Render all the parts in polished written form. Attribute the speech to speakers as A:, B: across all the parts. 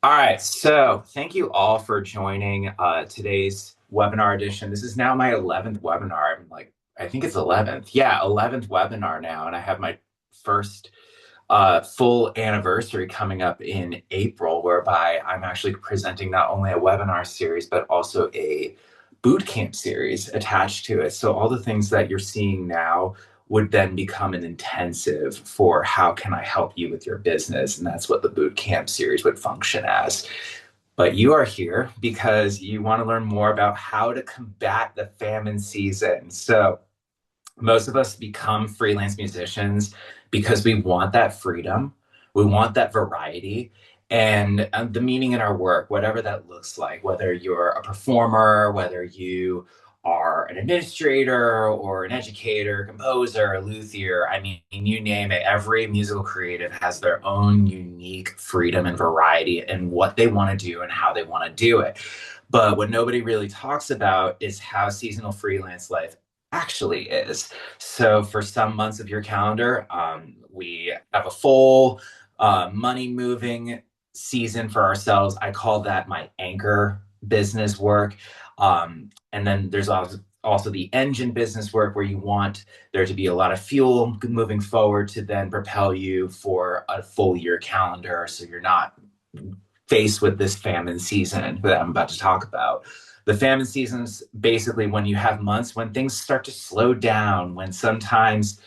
A: All right, so thank you all for joining today's webinar edition. This is now my 11th webinar. I think it's 11th. Yeah, 11th webinar now, and I have my first full anniversary coming up in April, whereby I'm actually presenting not only a webinar series, but also a boot camp series attached to it. So all the things that you're seeing now would then become an intensive for how can I help you with your business? And that's what the boot camp series would function as. But you are here because you want to learn more about how to combat the famine season. So most of us become freelance musicians because we want that freedom, we want that variety, and the meaning in our work, whatever that looks like, whether you're a performer, whether you are an administrator or an educator, composer, luthier. I mean, you name it. Every musical creative has their own unique freedom and variety in what they want to do and how they want to do it. But what nobody really talks about is how seasonal freelance life actually is. So for some months of your calendar, we have a full money moving season for ourselves. I call that my anchor business work. And then there's also the engine business work where you want there to be a lot of fuel moving forward to then propel you for a full year calendar. So you're not faced with this famine season that I'm about to talk about. The famine season is basically when you have months when things start to slow down, when sometimes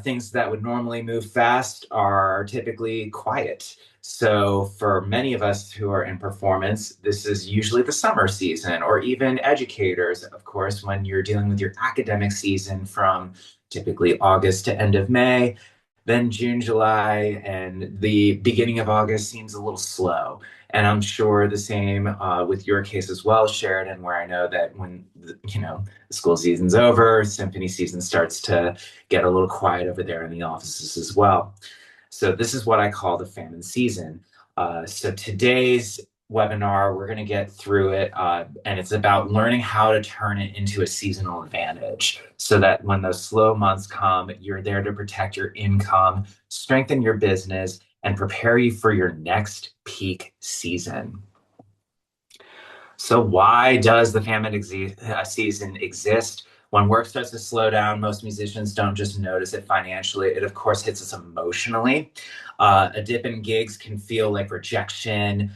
A: things that would normally move fast are typically quiet. So, for many of us who are in performance, this is usually the summer season, or even educators, of course, when you're dealing with your academic season from typically August to end of May. Then June, July, and the beginning of August seems a little slow. And I'm sure the same with your case as well, Sheridan, where I know that when, the school season's over, symphony season starts to get a little quiet over there in the offices as well. So this is what I call the famine season. So today's webinar, we're going to get through it, and it's about learning how to turn it into a seasonal advantage so that when those slow months come, you're there to protect your income, strengthen your business, and prepare you for your next peak season. So why does the season exist? When work starts to slow down, most musicians don't just notice it financially. It, of course, hits us emotionally. A dip in gigs can feel like rejection,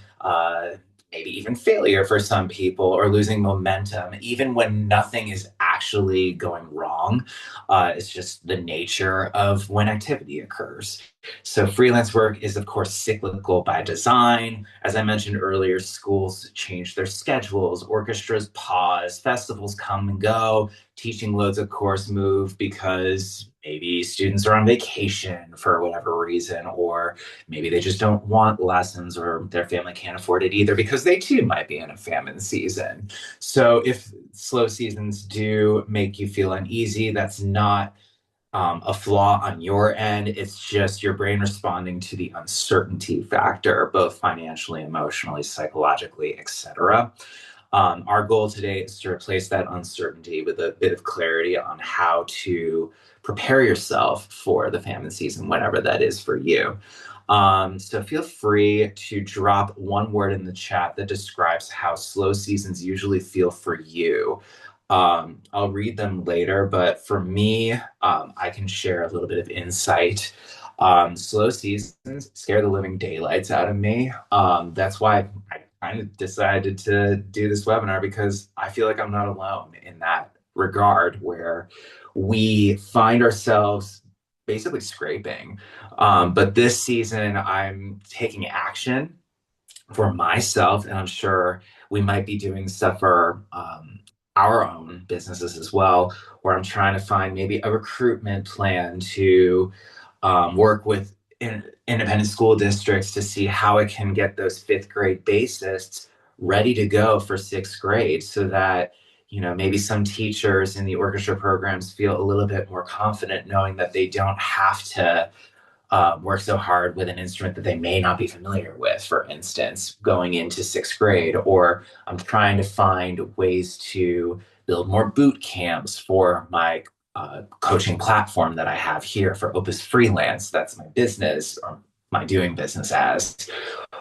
A: maybe even failure for some people, or losing momentum, even when nothing is actually going wrong. It's just the nature of when activity occurs. So freelance work is, of course, cyclical by design. As I mentioned earlier, schools change their schedules, orchestras pause, festivals come and go, teaching loads, of course, move because maybe students are on vacation for whatever reason, or maybe they just don't want lessons or their family can't afford it either because they too might be in a famine season. So if slow seasons do make you feel uneasy, that's not a flaw on your end. It's just your brain responding to the uncertainty factor, both financially, emotionally, psychologically, etc. Our goal today is to replace that uncertainty with a bit of clarity on how to prepare yourself for the famine season, whatever that is for you. So feel free to drop one word in the chat that describes how slow seasons usually feel for you. I'll read them later, but for me, I can share a little bit of insight. Slow seasons scare the living daylights out of me. That's why I kind of decided to do this webinar because I feel like I'm not alone in that regard, where we find ourselves basically scraping. But this season, I'm taking action for myself, and I'm sure we might be doing stuff for our own businesses as well, where I'm trying to find maybe a recruitment plan to work with independent school districts to see how I can get those fifth grade bassists ready to go for sixth grade so that maybe some teachers in the orchestra programs feel a little bit more confident knowing that they don't have to work so hard with an instrument that they may not be familiar with, for instance, going into sixth grade. Or I'm trying to find ways to build more boot camps for my coaching platform that I have here for Opus Freelance. That's my business. I doing business as?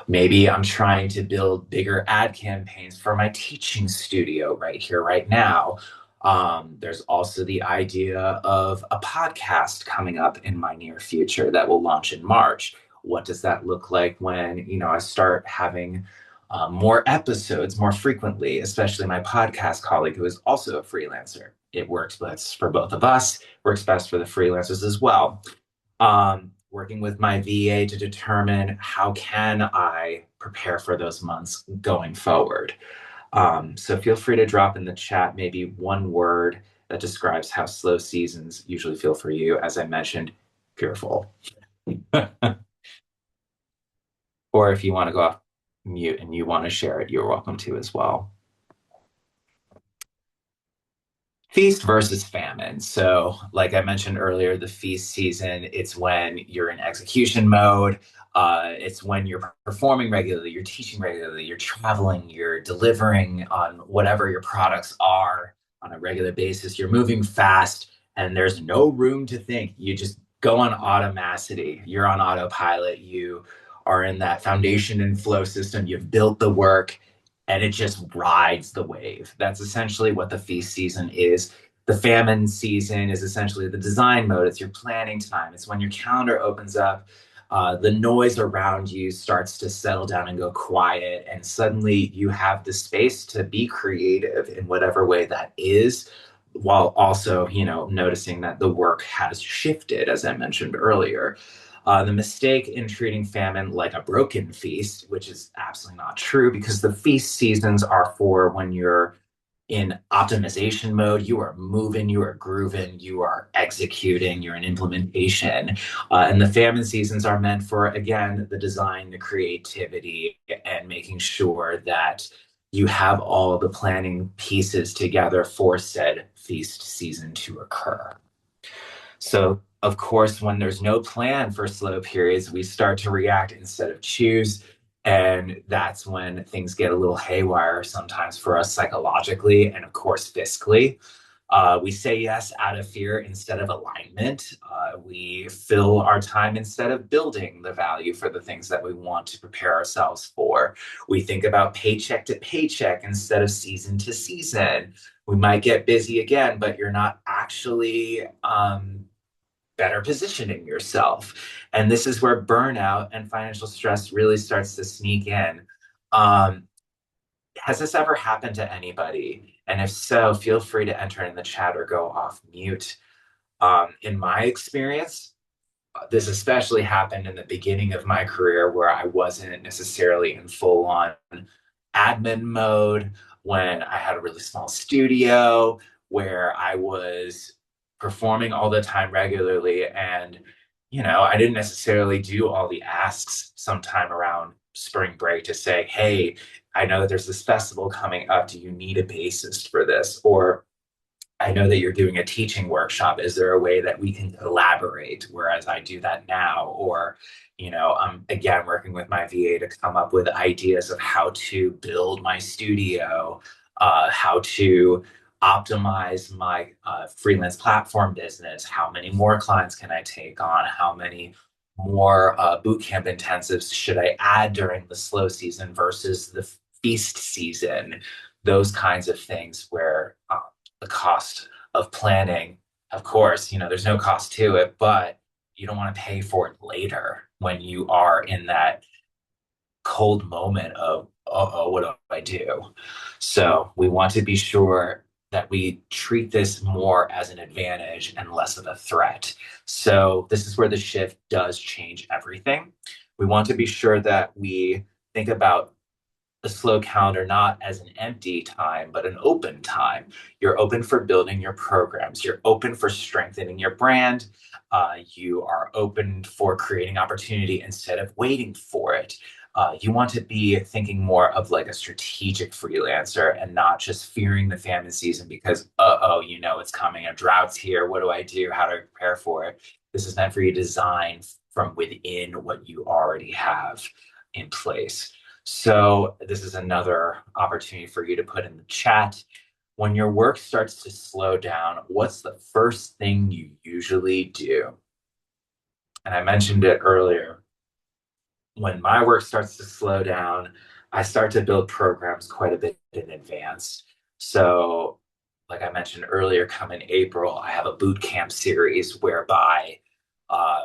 A: Maybe I'm trying to build bigger ad campaigns for my teaching studio right here, right now. There's also the idea of a podcast coming up in my near future that will launch in March. What does that look like when, I start having more episodes more frequently, especially my podcast colleague who is also a freelancer. It works best for both of us, works best for the freelancers as well. Working with my VA to determine how can I prepare for those months going forward. So feel free to drop in the chat maybe one word that describes how slow seasons usually feel for you. As I mentioned, fearful. Or if you want to go off mute and you want to share it, you're welcome to as well. Feast versus famine. So, like I mentioned earlier, the feast season, it's when you're in execution mode. It's when you're performing regularly, you're teaching regularly, you're traveling, you're delivering on whatever your products are on a regular basis. You're moving fast, and there's no room to think. You just go on automacity. You're on autopilot. You are in that foundation and flow system. You've built the work and it just rides the wave. That's essentially what the feast season is. The famine season is essentially the design mode. It's your planning time. It's when your calendar opens up, the noise around you starts to settle down and go quiet, and suddenly you have the space to be creative in whatever way that is, while also, noticing that the work has shifted, as I mentioned earlier. The mistake in treating famine like a broken feast, which is absolutely not true, because the feast seasons are for when you're in optimization mode, you are moving, you are grooving, you are executing, you're in implementation. And the famine seasons are meant for, again, the design, the creativity, and making sure that you have all the planning pieces together for said feast season to occur. So, of course, when there's no plan for slow periods, we start to react instead of choose. And that's when things get a little haywire sometimes for us psychologically and, of course, fiscally. We say yes out of fear instead of alignment. We fill our time instead of building the value for the things that we want to prepare ourselves for. We think about paycheck to paycheck instead of season to season. We might get busy again, but you're not actually better positioning yourself. And this is where burnout and financial stress really starts to sneak in. Um, has this ever happened to anybody? And if so, feel free to enter in the chat or go off mute. In my experience, this especially happened in the beginning of my career where I wasn't necessarily in full on admin mode, when I had a really small studio, where I was performing all the time regularly. And, I didn't necessarily do all the asks sometime around spring break to say, hey, I know that there's this festival coming up. Do you need a bassist for this? Or I know that you're doing a teaching workshop. Is there a way that we can collaborate? Whereas I do that now, or, I'm again working with my VA to come up with ideas of how to build my studio, how to optimize my freelance platform business. How many more clients can I take on? How many more bootcamp intensives should I add during the slow season versus the feast season? Those kinds of things where the cost of planning. Of course, there's no cost to it, but you don't want to pay for it later when you are in that cold moment of, oh, what do I do? So we want to be sure that we treat this more as an advantage and less of a threat. So this is where the shift does change everything. We want to be sure that we think about the slow calendar not as an empty time, but an open time. You're open for building your programs. You're open for strengthening your brand. You are open for creating opportunity instead of waiting for it. You want to be thinking more of like a strategic freelancer and not just fearing the famine season because, oh, it's coming. A drought's here. What do I do? How do I prepare for it? This is meant for you to design from within what you already have in place. So this is another opportunity for you to put in the chat. When your work starts to slow down, what's the first thing you usually do? And I mentioned it earlier. when my work starts to slow down, I start to build programs quite a bit in advance. So, like I mentioned earlier, come in April, I have a boot camp series whereby uh,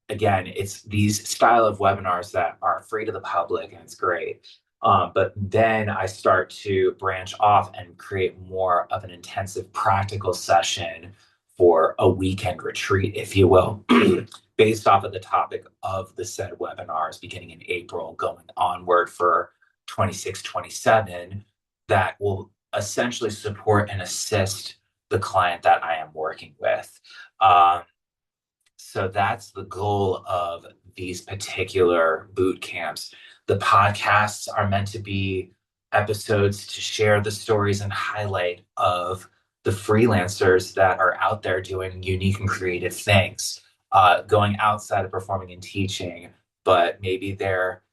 A: again, it's these style of webinars that are free to the public and it's great. But then I start to branch off and create more of an intensive practical session for a weekend retreat, if you will, based off of the topic of the said webinars beginning in April, going onward for 26, 27, that will essentially support and assist the client that I am working with. Um, so that's the goal of these particular boot camps. The podcasts are meant to be episodes to share the stories and highlight of the freelancers that are out there doing unique and creative things, going outside of performing and teaching, but maybe they're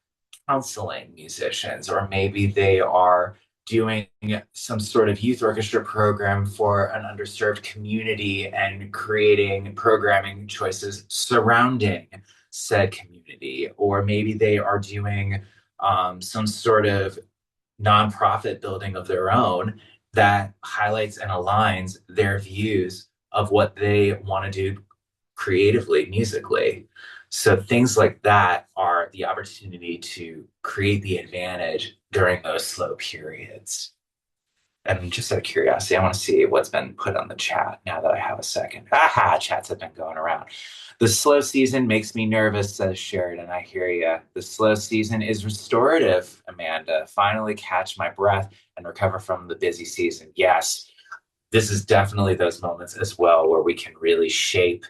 A: counseling musicians, or maybe they are doing some sort of youth orchestra program for an underserved community and creating programming choices surrounding said community. Or maybe they are doing some sort of nonprofit building of their own that highlights and aligns their views of what they want to do creatively, musically. So things like that are the opportunity to create the advantage during those slow periods. And just out of curiosity, I want to see what's been put on the chat now that I have a second. Aha, chats have been going around. The slow season makes me nervous, says Sheridan. I hear you. The slow season is restorative, Amanda. Finally catch my breath and recover from the busy season. Yes, this is definitely those moments as well where we can really shape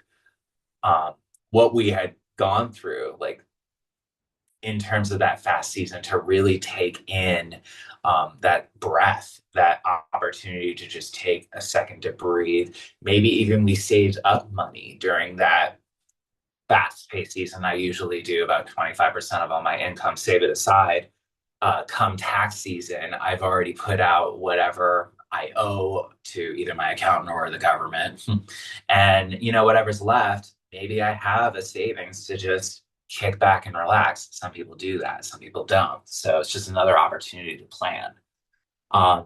A: um, what we had gone through, like in terms of that fast season, to really take in that breath, that opportunity to just take a second to breathe. Maybe even we saved up money during that fast paced season. I usually do about 25% of all my income, save it aside. Come tax season, I've already put out whatever I owe to either my accountant or the government. And, whatever's left, maybe I have a savings to just kick back and relax. Some people do that, some people don't. So it's just another opportunity to plan.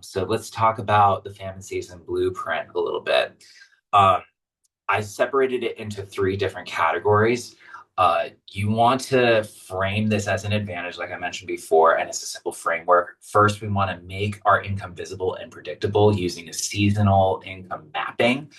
A: So let's talk about the famine season blueprint a little bit. Um, I separated it into three different categories. You want to frame this as an advantage, like I mentioned before, and it's a simple framework. First, we want to make our income visible and predictable using a seasonal income mapping.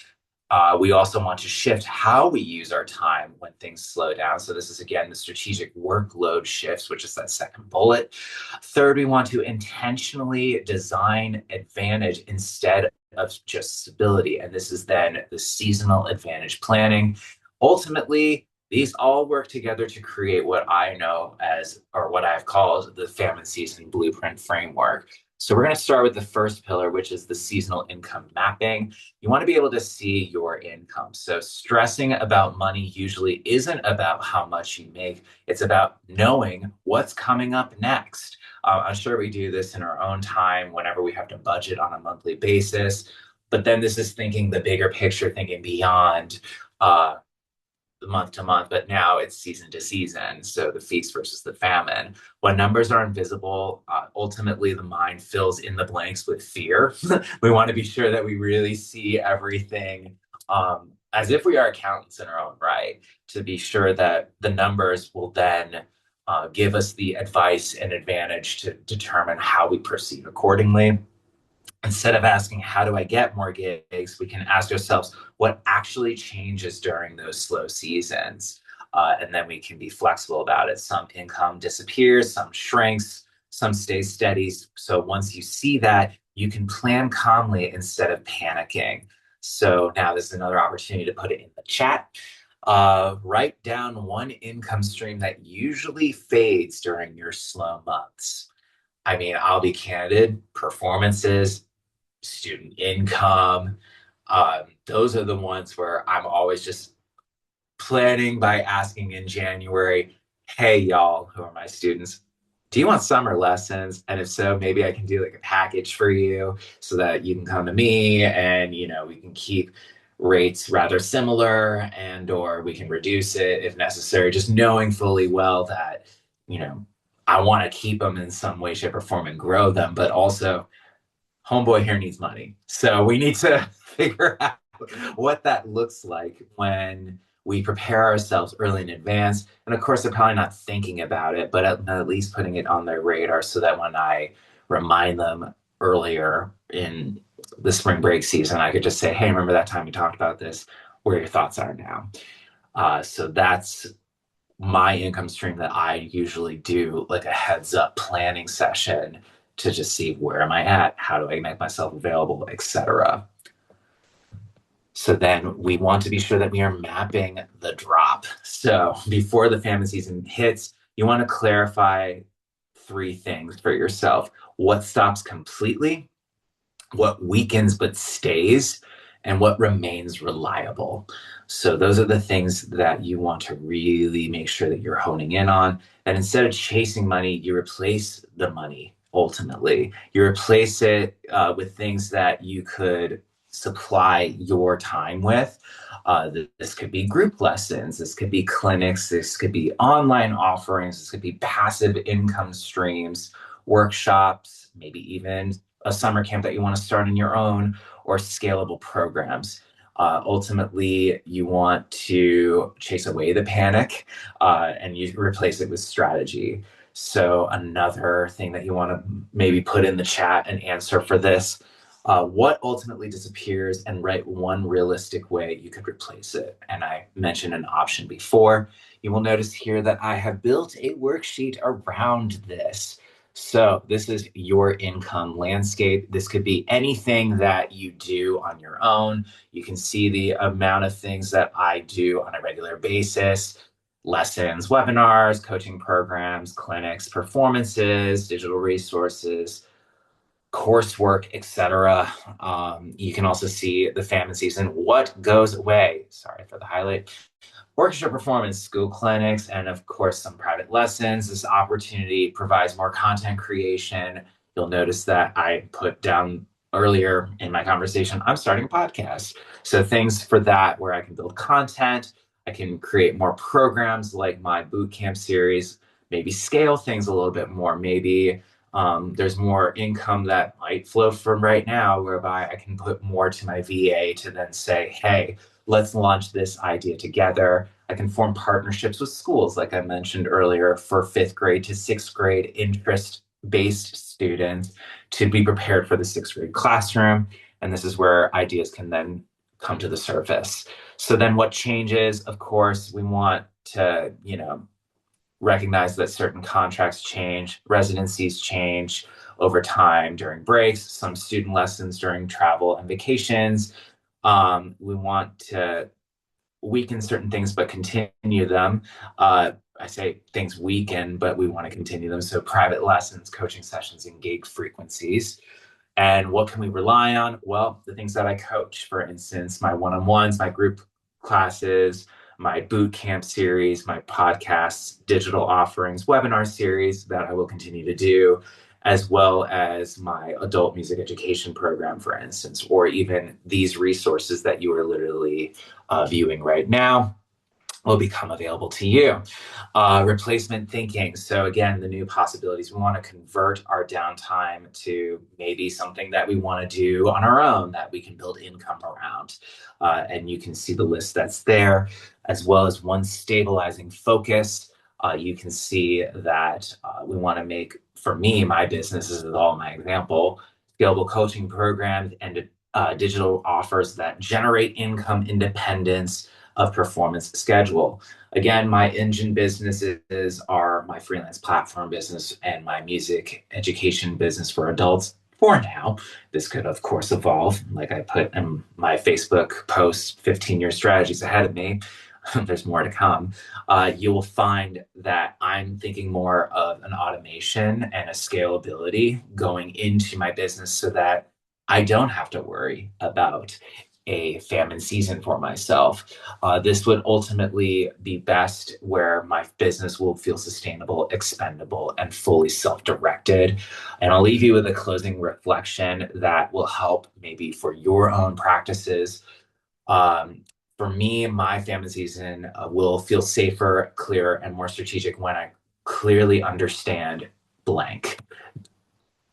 A: We also want to shift how we use our time when things slow down. So this is, again, the strategic workload shifts, which is that second bullet. Third, we want to intentionally design advantage instead of just stability. And this is then the seasonal advantage planning. Ultimately, these all work together to create what I know as, or what I've called, the famine season blueprint framework. So we're going to start with the first pillar, which is the seasonal income mapping. You want to be able to see your income. So stressing about money usually isn't about how much you make. It's about knowing what's coming up next. I'm sure we do this in our own time whenever we have to budget on a monthly basis. But then this is thinking the bigger picture, thinking beyond uh, month to month, but now it's season to season. So the feast versus the famine. When numbers are invisible, ultimately the mind fills in the blanks with fear. We want to be sure that we really see everything as if we are accountants in our own right, to be sure that the numbers will then give us the advice and advantage to determine how we proceed accordingly. Instead of asking, how do I get more gigs, we can ask ourselves, what actually changes during those slow seasons? And then we can be flexible about it. Some income disappears, some shrinks, some stays steady. So once you see that, you can plan calmly instead of panicking. So now this is another opportunity to put it in the chat. Write down one income stream that usually fades during your slow months. I mean, I'll be candid, performances, student income. Those are the ones where I'm always just planning by asking in January, hey, y'all, who are my students, do you want summer lessons? And if so, maybe I can do like a package for you so that you can come to me and, we can keep rates rather similar and or we can reduce it if necessary, just knowing fully well that you know, I want to keep them in some way, shape, or form and grow them, but also homeboy here needs money. So we need to figure out what that looks like when we prepare ourselves early in advance. And of course, they're probably not thinking about it, but at least putting it on their radar so that when I remind them earlier in the spring break season, I could just say, hey, remember that time we talked about this? Where your thoughts are now. So that's my income stream that I usually do, like a heads up planning session to just see where am I at, how do I make myself available, etc. So then we want to be sure that we are mapping the drop. So before the famine season hits, you want to clarify three things for yourself: what stops completely, what weakens but stays, and what remains reliable. So those are the things that you want to really make sure that you're honing in on. And instead of chasing money, you replace the money ultimately. You replace it with things that you could supply your time with. This could be group lessons, this could be clinics, this could be online offerings, this could be passive income streams, workshops, maybe even a summer camp that you want to start in your own, or scalable programs. Ultimately, you want to chase away the panic and you replace it with strategy. So, another thing that you want to maybe put in the chat and answer for this: what ultimately disappears, and write one realistic way you could replace it. And I mentioned an option before. You will notice here that I have built a worksheet around this. So this is your income landscape. This could be anything that you do on your own. You can see the amount of things that I do on a regular basis: lessons, webinars, coaching programs, clinics, performances, digital resources, coursework, etc. You can also see the famine season, what goes away. Sorry for the highlight: orchestra performance, school clinics, and of course, some private lessons. This opportunity provides more content creation. You'll notice that I put down earlier in my conversation, I'm starting a podcast. So things for that where I can build content, I can create more programs like my boot camp series, maybe scale things a little bit more. Maybe there's more income that might flow from right now, whereby I can put more to my VA to then say, hey, let's launch this idea together. I can form partnerships with schools, like I mentioned earlier, for fifth grade to sixth grade interest based students to be prepared for the sixth grade classroom. And this is where ideas can then come to the surface. So then what changes? Of course, we want to, recognize that certain contracts change, residencies change over time during breaks, some student lessons during travel and vacations. We want to weaken certain things but continue them. I say things weaken, but we want to continue them. So private lessons, coaching sessions, and gig frequencies. And what can we rely on? Well, the things that I coach, for instance, my one-on-ones, my group classes, my boot camp series, my podcasts, digital offerings, webinar series that I will continue to do, as well as my adult music education program, for instance, or even these resources that you are literally viewing right now will become available to you. Replacement thinking. So again, the new possibilities. We want to convert our downtime to maybe something that we want to do on our own that we can build income around. And you can see the list that's there, as well as one stabilizing focus. You can see that we want to make, for me, my business, this is all my example, scalable coaching programs and digital offers that generate income independence of performance schedule. Again, my engine businesses are my freelance platform business and my music education business for adults. For now, this could, of course, evolve. Like I put in my Facebook post, 15-year strategies ahead of me. There's more to come. You will find that I'm thinking more of an automation and a scalability going into my business so that I don't have to worry about a famine season for myself. This would ultimately be best where my business will feel sustainable, expendable, and fully self directed. And I'll leave you with a closing reflection that will help maybe for your own practices. Um, for me, my famine season will feel safer, clearer, and more strategic when I clearly understand blank.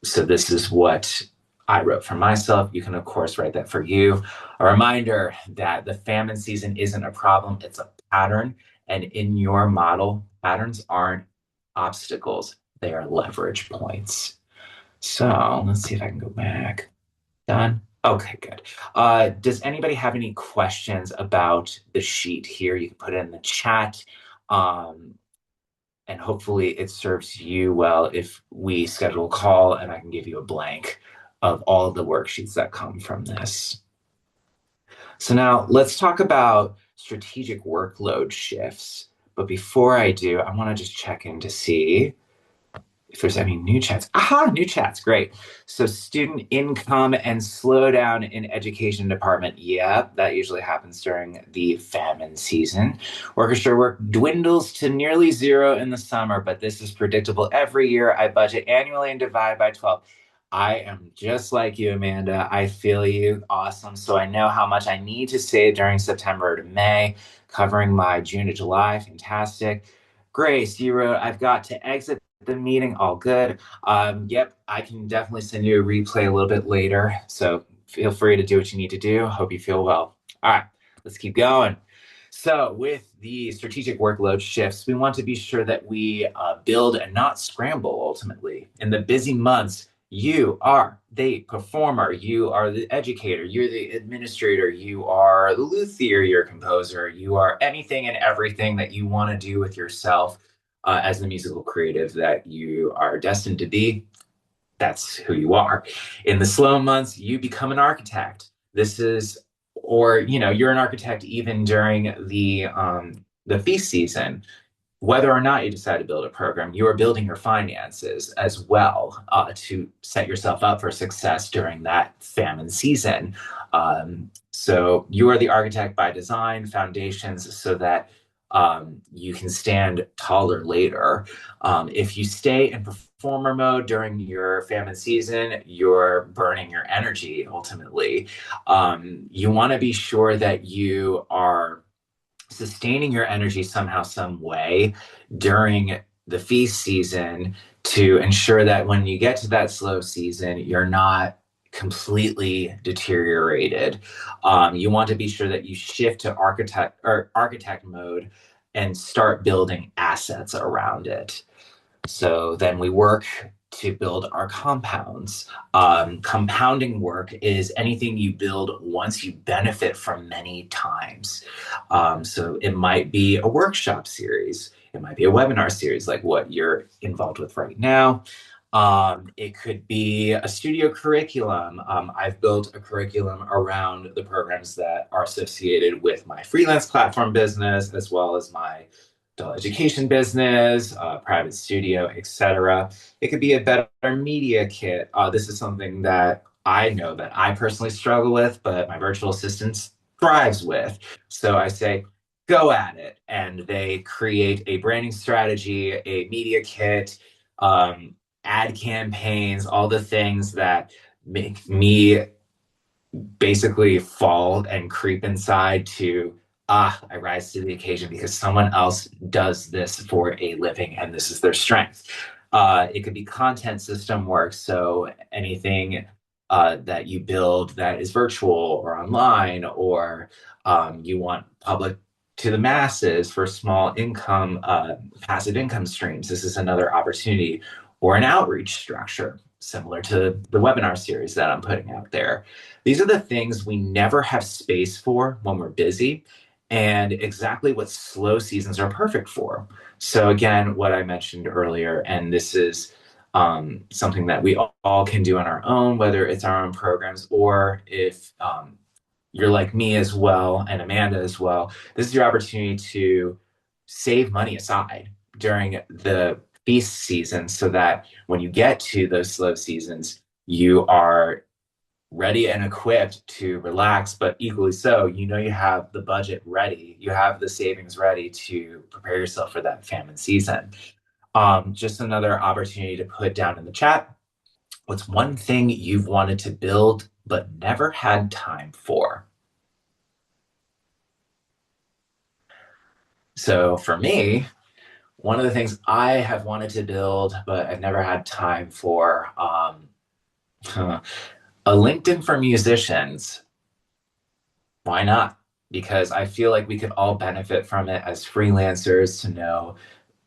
A: So this is what I wrote for myself. You can, of course, write that for you. A reminder that the famine season isn't a problem, it's a pattern. And in your model, patterns aren't obstacles, they are leverage points. So let's see if I can go back. Done. Okay, good. Does anybody have any questions about the sheet here? You can put it in the chat. Um, and hopefully it serves you well if we schedule a call and I can give you a blank of all of the worksheets that come from this. So now let's talk about strategic workload shifts. But before I do, I want to just check in to see if there's any new chats. Aha, new chats, great. So student income and slowdown in education department. Yeah, that usually happens during the famine season. Orchestra work dwindles to nearly zero in the summer, but this is predictable every year. I budget annually and divide by 12. I am just like you, Amanda. I feel you. Awesome. So I know how much I need to save during September to May, covering my June to July. Fantastic. Grace, you wrote, I've got to exit the meeting. All good. Yep, I can definitely send you a replay a little bit later. So feel free to do what you need to do. Hope you feel well. All right, let's keep going. So, with the strategic workload shifts, we want to be sure that we build and not scramble ultimately. In the busy months, you are the performer, you are the educator, you're the administrator, you are the luthier, you're a composer, you are anything and everything that you want to do with yourself as the musical creative that you are destined to be. That's who you are. In the slow months, you become an architect. This is, or you're an architect even during the feast season. Whether or not you decide to build a program, you are building your finances as well to set yourself up for success during that famine season. So you are the architect by design, foundations, so that you can stand taller later. If you stay in performer mode during your famine season, you're burning your energy ultimately. You want to be sure that you are sustaining your energy somehow, some way during the feast season to ensure that when you get to that slow season, you're not completely deteriorated. You want to be sure that you shift to architect mode and start building assets around it. So then we work to build our compounds. Compounding work is anything you build once you benefit from many times. So it might be a workshop series, it might be a webinar series like what you're involved with right now. It could be a studio curriculum. I've built a curriculum around the programs that are associated with my freelance platform business, as well as my adult education business, private studio, etc. It could be a better media kit. This is something that I know that I personally struggle with, but my virtual assistant thrives with. So I say, go at it. And they create a branding strategy, a media kit, um, ad campaigns, all the things that make me basically fall and creep inside to I rise to the occasion because someone else does this for a living and this is their strength. It could be content system work, so anything that you build that is virtual or online, or you want public to the masses for small income, passive income streams. This is another opportunity, or an outreach structure similar to the webinar series that I'm putting out there. These are the things we never have space for when we're busy, and exactly what slow seasons are perfect for. So, again, what I mentioned earlier, and this is something that we all can do on our own, whether it's our own programs or if you're like me as well and Amanda as well, this is your opportunity to save money aside during the feast season so that when you get to those slow seasons, you are ready and equipped to relax, but equally so, you have the budget ready, you have the savings ready to prepare yourself for that famine season. Just another opportunity to put down in the chat, what's one thing you've wanted to build but never had time for? So for me, one of the things I have wanted to build, but I've never had time for, a LinkedIn for musicians. Why not? Because I feel like we could all benefit from it as freelancers to know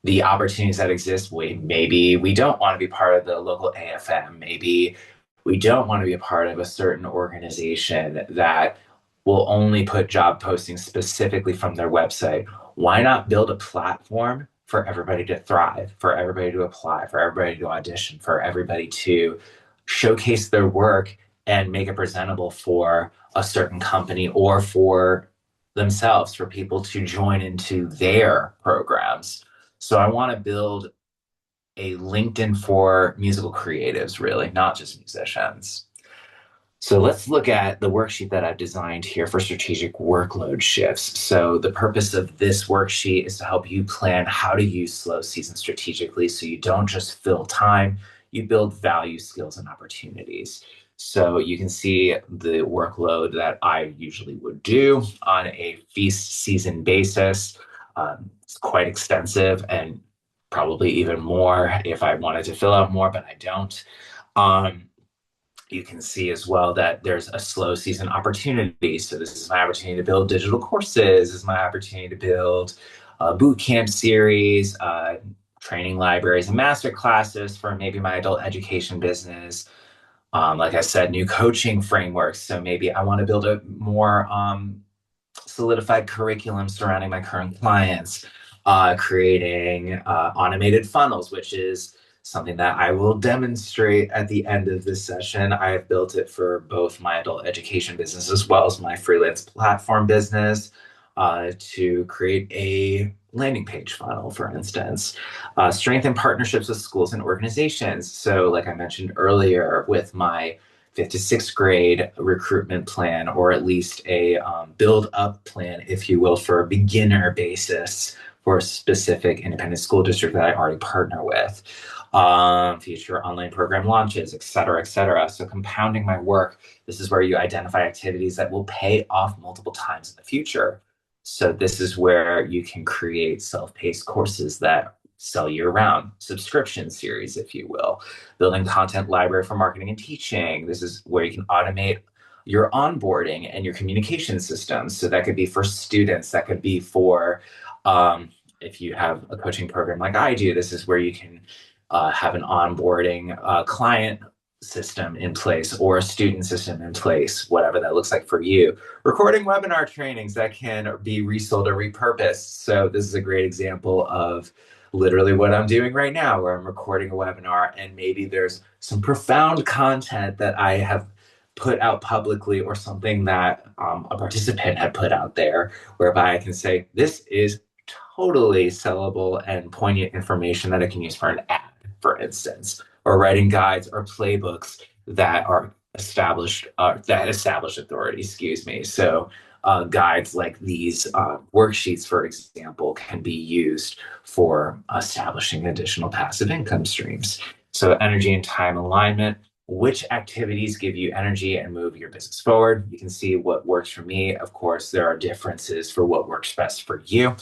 A: the opportunities that exist. Maybe we don't want to be part of the local AFM. Maybe we don't want to be a part of a certain organization that will only put job postings specifically from their website. Why not build a platform for everybody to thrive, for everybody to apply, for everybody to audition, for everybody to showcase their work and make it presentable for a certain company or for themselves, for people to join into their programs. So I want to build a LinkedIn for musical creatives, really, not just musicians. So let's look at the worksheet that I've designed here for strategic workload shifts. So the purpose of this worksheet is to help you plan how to use slow season strategically so you don't just fill time, you build value, skills, and opportunities. So you can see the workload that I usually would do on a feast season basis. It's quite extensive and probably even more if I wanted to fill out more, but I don't. Um, you can see as well that there's a slow season opportunity. So this is my opportunity to build digital courses. This is my opportunity to build a boot camp series, training libraries and master classes for maybe my adult education business. Like I said, new coaching frameworks. So maybe I want to build a more solidified curriculum surrounding my current clients, creating automated funnels, which is something that I will demonstrate at the end of this session. I have built it for both my adult education business as well as my freelance platform business to create a landing page funnel, for instance. Strengthen partnerships with schools and organizations. So, like I mentioned earlier, with my fifth to sixth grade recruitment plan, or at least a build up plan, if you will, for a beginner basis for a specific independent school district that I already partner with. Future online program launches, et cetera, et cetera. So compounding my work, this is where you identify activities that will pay off multiple times in the future. So this is where you can create self-paced courses that sell year round, subscription series, if you will, building content library for marketing and teaching. This is where you can automate your onboarding and your communication systems. So that could be for students, that could be for if you have a coaching program like I do, this is where you can have an onboarding client system in place or a student system in place, whatever that looks like for you. Recording webinar trainings that can be resold or repurposed. So this is a great example of literally what I'm doing right now, where I'm recording a webinar and maybe there's some profound content that I have put out publicly or something that a participant had put out there, whereby I can say, this is totally sellable and poignant information that I can use for an ad, for instance, or writing guides or playbooks that are established, that establish authority, excuse me. So guides like these worksheets, for example, can be used for establishing additional passive income streams. So energy and time alignment, which activities give you energy and move your business forward. You can see what works for me. Of course, there are differences for what works best for you.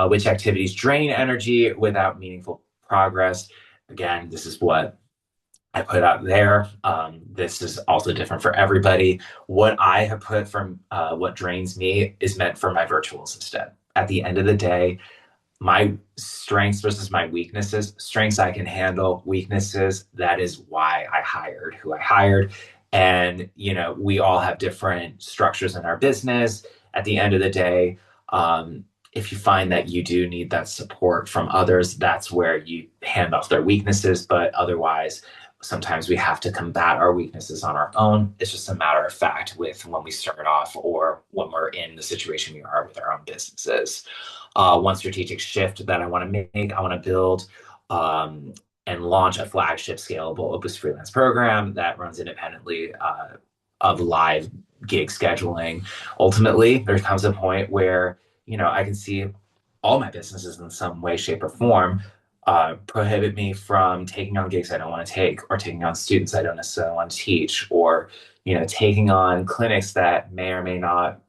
A: Which activities drain energy without meaningful progress. Again, this is what I put out there. This is also different for everybody. What I have put from what drains me is meant for my virtual assistant. At the end of the day, my strengths versus my weaknesses. Strengths I can handle, weaknesses, that is why I hired who I hired. And, you know, we all have different structures in our business. At the end of the day, if you find that you do need that support from others, that's where you hand off their weaknesses. But otherwise, sometimes we have to combat our weaknesses on our own. It's just a matter of fact with when we start off or when we're in the situation we are with our own businesses. One strategic shift that I want to make, I want to build and launch a flagship scalable Opus freelance program that runs independently of live gig scheduling. Ultimately, there comes a point where, you know, I can see all my businesses in some way, shape, or form prohibit me from taking on gigs I don't want to take, or taking on students I don't necessarily want to teach, or, you know, taking on clinics that may or may not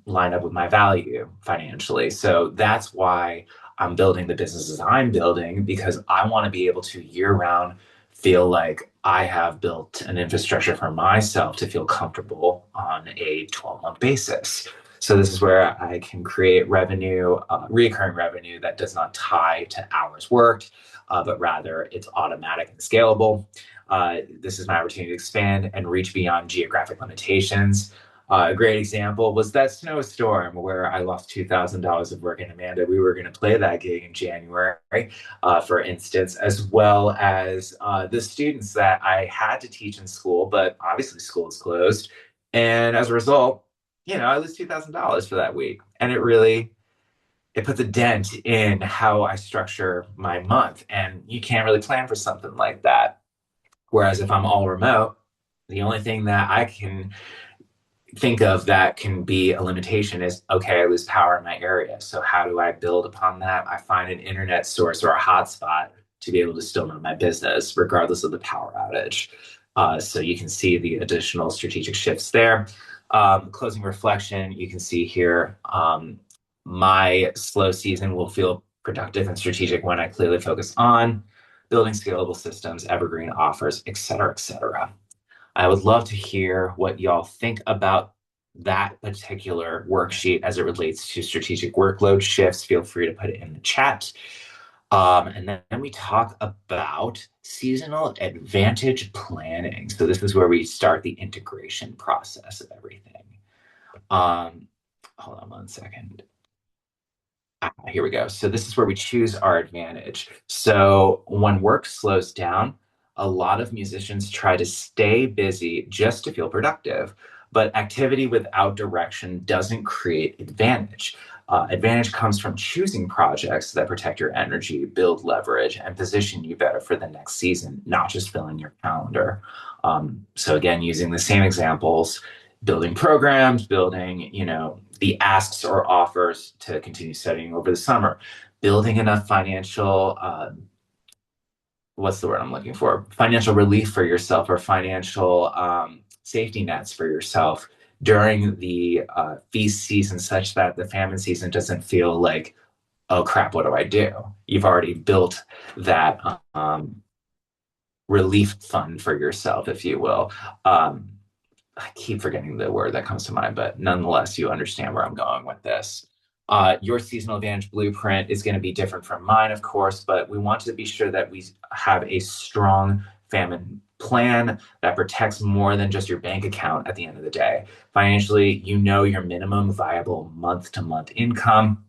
A: line up with my value financially. So that's why I'm building the businesses I'm building because I want to be able to year round feel like I have built an infrastructure for myself to feel comfortable on a 12-month basis. So this is where I can create revenue, recurring revenue that does not tie to hours worked, but rather it's automatic and scalable. This is my opportunity to expand and reach beyond geographic limitations. A great example was that snowstorm where I lost $2,000 of work. And Amanda, we were going to play that gig in January, for instance, as well as the students that I had to teach in school, but obviously school is closed. And as a result, I lose $2,000 for that week. And it puts a dent in how I structure my month. And you can't really plan for something like that. Whereas if I'm all remote, the only thing that I can think of that can be a limitation is okay, I lose power in my area. So how do I build upon that? I find an internet source or a hotspot to be able to still run my business regardless of the power outage. So you can see the additional strategic shifts there. Closing reflection, you can see here, my slow season will feel productive and strategic when I clearly focus on building scalable systems, evergreen offers, et cetera, et cetera. I would love to hear what y'all think about that particular worksheet as it relates to strategic workload shifts. Feel free to put it in the chat. And then we talk about seasonal advantage planning. So this is where we start the integration process of everything. Hold on one second. Here we go. So this is where we choose our advantage. So when work slows down, a lot of musicians try to stay busy just to feel productive, but activity without direction doesn't create advantage. Advantage comes from choosing projects that protect your energy, build leverage, and position you better for the next season, not just filling your calendar. So again, using the same examples, building programs, building, the asks or offers to continue studying over the summer, building enough financial, what's the word I'm looking for? Financial relief for yourself or financial safety nets for yourself during the feast season, such that the famine season doesn't feel like, oh crap, what do I do? You've already built that relief fund for yourself, if you will. I keep forgetting the word that comes to mind, but nonetheless, you understand where I'm going with this. Your seasonal advantage blueprint is going to be different from mine, of course, but we want to be sure that we have a strong famine plan that protects more than just your bank account at the end of the day. Financially, your minimum viable month to month income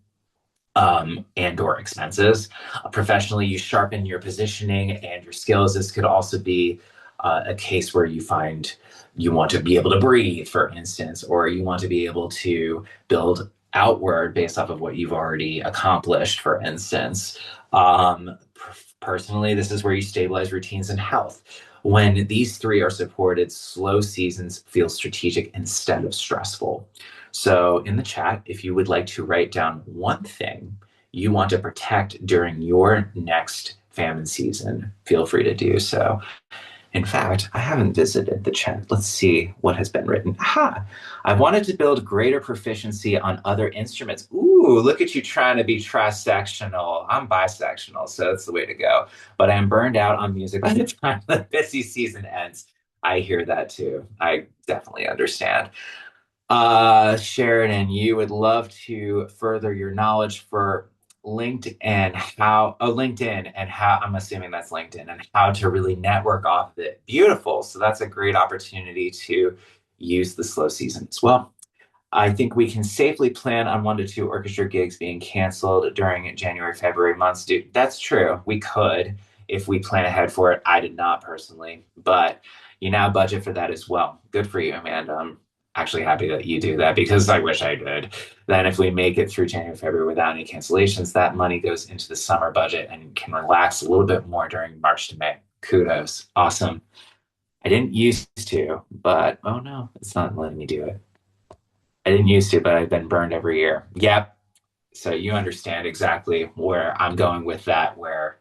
A: and or expenses. Professionally, you sharpen your positioning and your skills. This could also be a case where you find you want to be able to breathe, for instance, or you want to be able to build outward based off of what you've already accomplished, for instance. Personally, this is where you stabilize routines and health. When these three are supported, slow seasons feel strategic instead of stressful. So in the chat, if you would like to write down one thing you want to protect during your next famine season, feel free to do so. In fact, I haven't visited the chat. Let's see what has been written. Aha! I wanted to build greater proficiency on other instruments. Ooh, look at you trying to be trisectional. I'm bisectional, so that's the way to go. But I'm burned out on music by the time the busy season ends. I hear that too. I definitely understand. Sheridan, you would love to further your knowledge for LinkedIn and how, I'm assuming that's LinkedIn, and how to really network off of it. Beautiful. So that's a great opportunity to use the slow season as well. I think we can safely plan on 1 to 2 orchestra gigs being canceled during January, February months. Dude, that's true. We could if we plan ahead for it. I did not personally, but you now budget for that as well. Good for you, Amanda. I'm actually happy that you do that because I wish I did. Then if we make it through January, February without any cancellations, that money goes into the summer budget and can relax a little bit more during March to May. Kudos. Awesome. I didn't used to, but oh no, it's not letting me do it. I didn't used to, but I've been burned every year. Yep. So you understand exactly where I'm going with that, where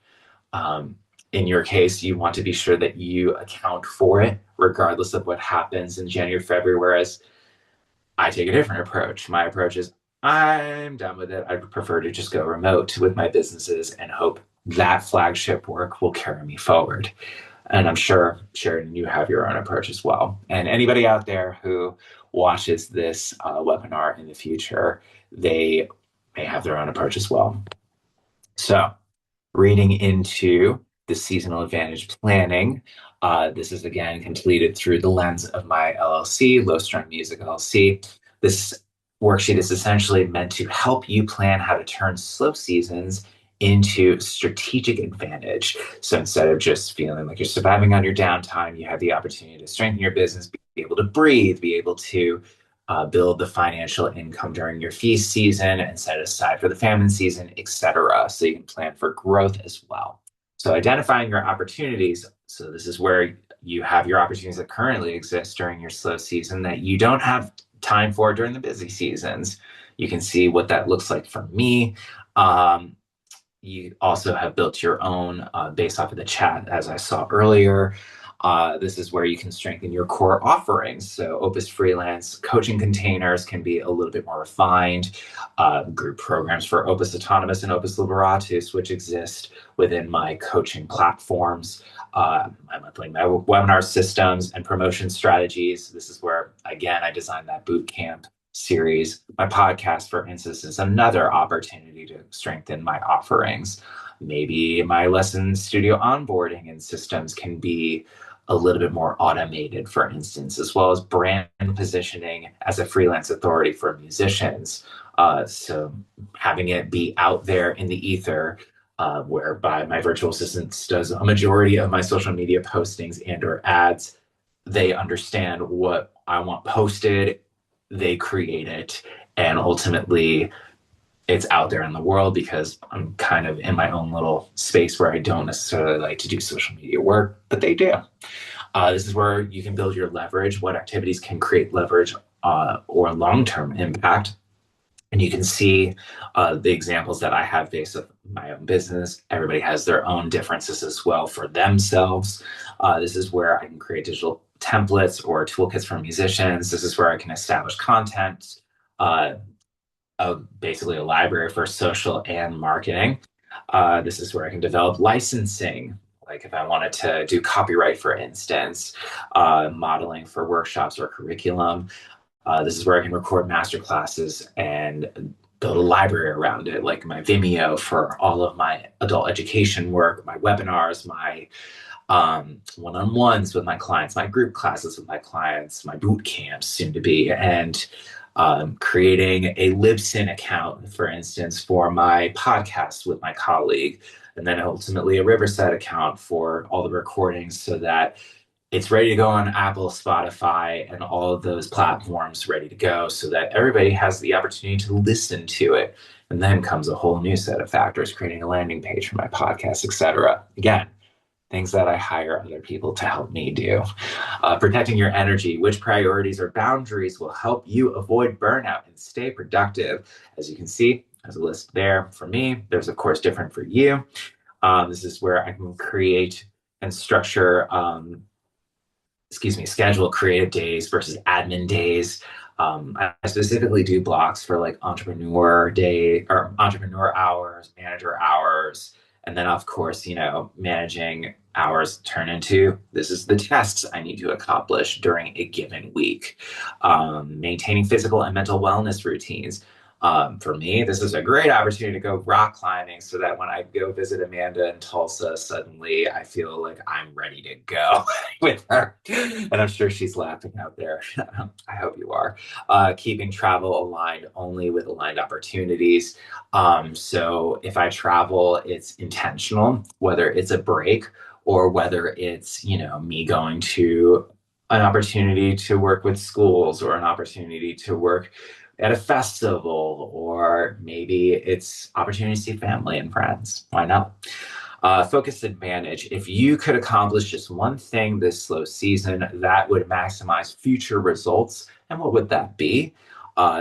A: in your case, you want to be sure that you account for it regardless of what happens in January, February, whereas I take a different approach. My approach is I'm done with it. I'd prefer to just go remote with my businesses and hope that flagship work will carry me forward. And I'm sure, Sheridan, you have your own approach as well. And anybody out there who watches this webinar in the future, they may have their own approach as well. So, reading into the seasonal advantage planning. This is again completed through the lens of my LLC, Low Strung Music LLC. This worksheet is essentially meant to help you plan how to turn slow seasons into strategic advantage. So instead of just feeling like you're surviving on your downtime, you have the opportunity to strengthen your business, be able to breathe, be able to build the financial income during your feast season and set aside for the famine season, etc. So you can plan for growth as well. So identifying your opportunities. So this is where you have your opportunities that currently exist during your slow season that you don't have time for during the busy seasons. You can see what that looks like for me. You also have built your own based off of the chat, as I saw earlier. This is where you can strengthen your core offerings. So, Opus Freelance coaching containers can be a little bit more refined. Group programs for Opus Autonomous and Opus Liberatus, which exist within my coaching platforms, my monthly webinar systems, and promotion strategies. This is where, again, I designed that boot camp series. My podcast, for instance, is another opportunity to strengthen my offerings. Maybe my lesson studio onboarding and systems can be a little bit more automated, for instance, as well as brand positioning as a freelance authority for musicians. So having it be out there in the ether, whereby my virtual assistant does a majority of my social media postings and or ads. They understand what I want posted, they create it, and ultimately it's out there in the world because I'm kind of in my own little space where I don't necessarily like to do social media work, but they do. This is where you can build your leverage, what activities can create leverage or long-term impact. And you can see the examples that I have based on my own business. Everybody has their own differences as well for themselves. This is where I can create digital templates or toolkits for musicians. This is where I can establish content, uh, basically a library for social and marketing. This is where I can develop licensing. Like if I wanted to do copyright, for instance, modeling for workshops or curriculum. This is where I can record master classes and build a library around it, like my Vimeo for all of my adult education work, my webinars, my one-on-ones with my clients, my group classes with my clients, my boot camps soon to be, and creating a Libsyn account, for instance, for my podcast with my colleague, and then ultimately a Riverside account for all the recordings so that it's ready to go on Apple, Spotify, and all of those platforms ready to go so that everybody has the opportunity to listen to it. And then comes a whole new set of factors, creating a landing page for my podcast, etc. Again, things that I hire other people to help me do. Protecting your energy, which priorities or boundaries will help you avoid burnout and stay productive. As you can see, there's a list there for me. There's, of course, different for you. This is where I can create and structure schedule creative days versus admin days. I specifically do blocks for like entrepreneur day or entrepreneur hours, manager hours, and then of course, managing hours turn into this is the tasks I need to accomplish during a given week. Maintaining physical and mental wellness routines. For me, this is a great opportunity to go rock climbing so that when I go visit Amanda in Tulsa, suddenly I feel like I'm ready to go with her. And I'm sure she's laughing out there. I hope you are. Keeping travel aligned only with aligned opportunities. So if I travel, it's intentional, whether it's a break or whether it's, me going to an opportunity to work with schools or an opportunity to work at a festival, or maybe it's opportunity to see family and friends. Why not? Focused advantage. If you could accomplish just one thing this slow season that would maximize future results, and what would that be?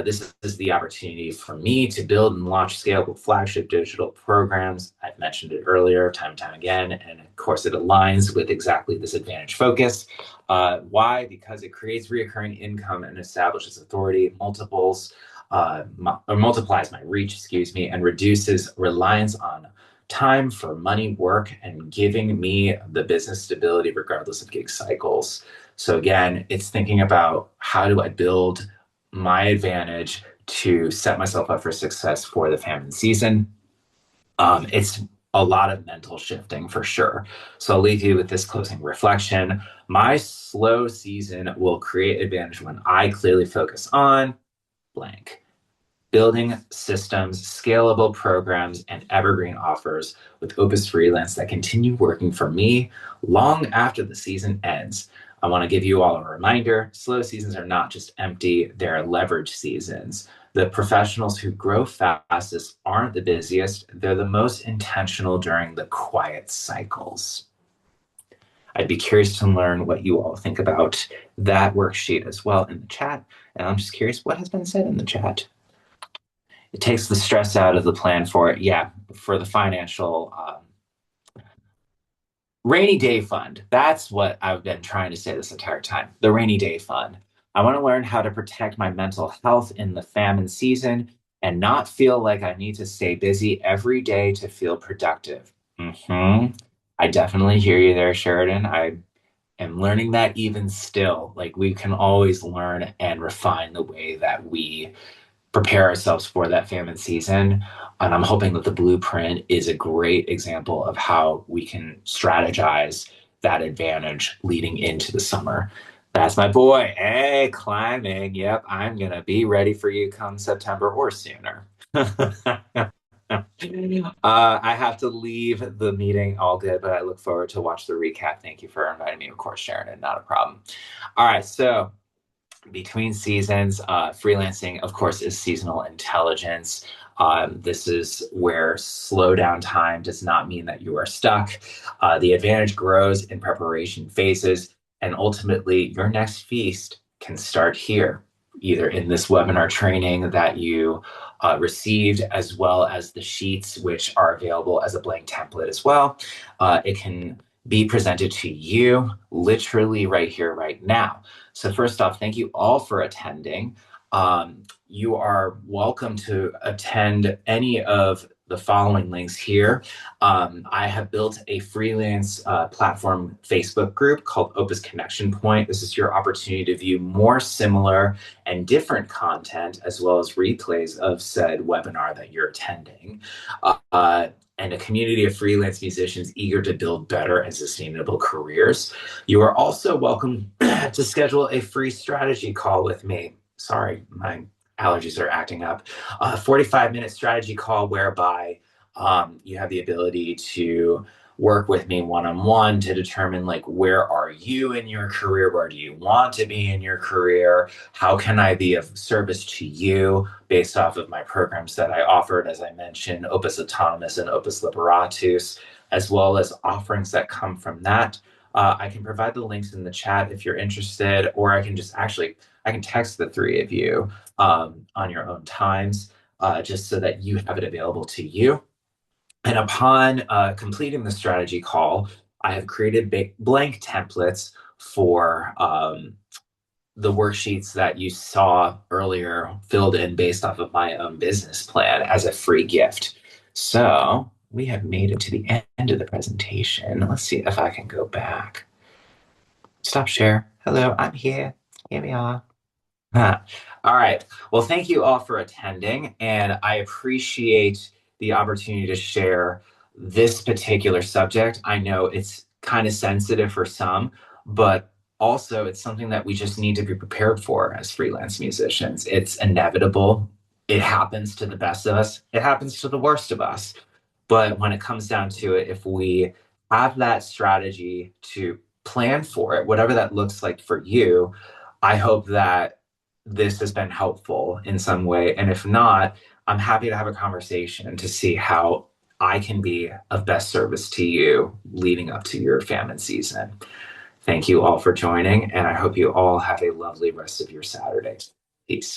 A: This is the opportunity for me to build and launch scalable flagship digital programs. I've mentioned it earlier, time and time again, and of course it aligns with exactly this advantage focus. Why? Because it creates reoccurring income and establishes authority multiples. or multiplies my reach, excuse me, and reduces reliance on time for money, work, and giving me the business stability regardless of gig cycles. So again, it's thinking about how do I build my advantage to set myself up for success for the famine season. It's a lot of mental shifting for sure. So I'll leave you with this closing reflection. My slow season will create advantage when I clearly focus on blank. Building systems, scalable programs, and evergreen offers with Opus Freelance that continue working for me long after the season ends. I want to give you all a reminder, slow seasons are not just empty, they're leverage seasons. The professionals who grow fastest aren't the busiest, they're the most intentional during the quiet cycles. I'd be curious to learn what you all think about that worksheet as well in the chat. And I'm just curious what has been said in the chat. It takes the stress out of the plan for it. Yeah, for the financial rainy day fund. That's what I've been trying to say this entire time. The rainy day fund. I want to learn how to protect my mental health in the famine season and not feel like I need to stay busy every day to feel productive. I definitely hear you there, Sheridan. I am learning that even still. Like we can always learn and refine the way that we prepare ourselves for that famine season. And I'm hoping that the blueprint is a great example of how we can strategize that advantage leading into the summer. That's my boy. Hey, climbing. Yep, I'm going to be ready for you come September or sooner. I have to leave the meeting all good, but I look forward to watch the recap. Thank you for inviting me, of course, Sharon, not a problem. All right, so between seasons, freelancing, of course, is seasonal intelligence. This is where slowdown time does not mean that you are stuck. The advantage grows in preparation phases, and ultimately, your next feast can start here, either in this webinar training that you received, as well as the sheets, which are available as a blank template as well. It can be presented to you literally right here, right now. So first off, thank you all for attending. You are welcome to attend any of the following links here. I have built a freelance platform Facebook group called Opus Connection Point. This is your opportunity to view more similar and different content, as well as replays of said webinar that you're attending. And a community of freelance musicians eager to build better and sustainable careers. You are also welcome to schedule a free strategy call with me. Sorry, my allergies are acting up. A 45-minute strategy call whereby you have the ability to work with me one-on-one to determine like where are you in your career, where do you want to be in your career, how can I be of service to you based off of my programs that I offered, as I mentioned, Opus Autonomous and Opus Liberatus, as well as offerings that come from that. I can provide the links in the chat if you're interested, or I can just actually, I can text the three of you on your own times, just so that you have it available to you. And upon completing the strategy call, I have created blank templates for the worksheets that you saw earlier filled in based off of my own business plan as a free gift. So we have made it to the end of the presentation. Let's see if I can go back. Stop share. Hello, I'm here. Here we are. All right. Well, thank you all for attending, and I appreciate the opportunity to share this particular subject. I know it's kind of sensitive for some, but also it's something that we just need to be prepared for as freelance musicians. It's inevitable. It happens to the best of us. It happens to the worst of us. But when it comes down to it, if we have that strategy to plan for it, whatever that looks like for you, I hope that this has been helpful in some way. And if not, I'm happy to have a conversation to see how I can be of best service to you leading up to your famine season. Thank you all for joining, and I hope you all have a lovely rest of your Saturday. Peace.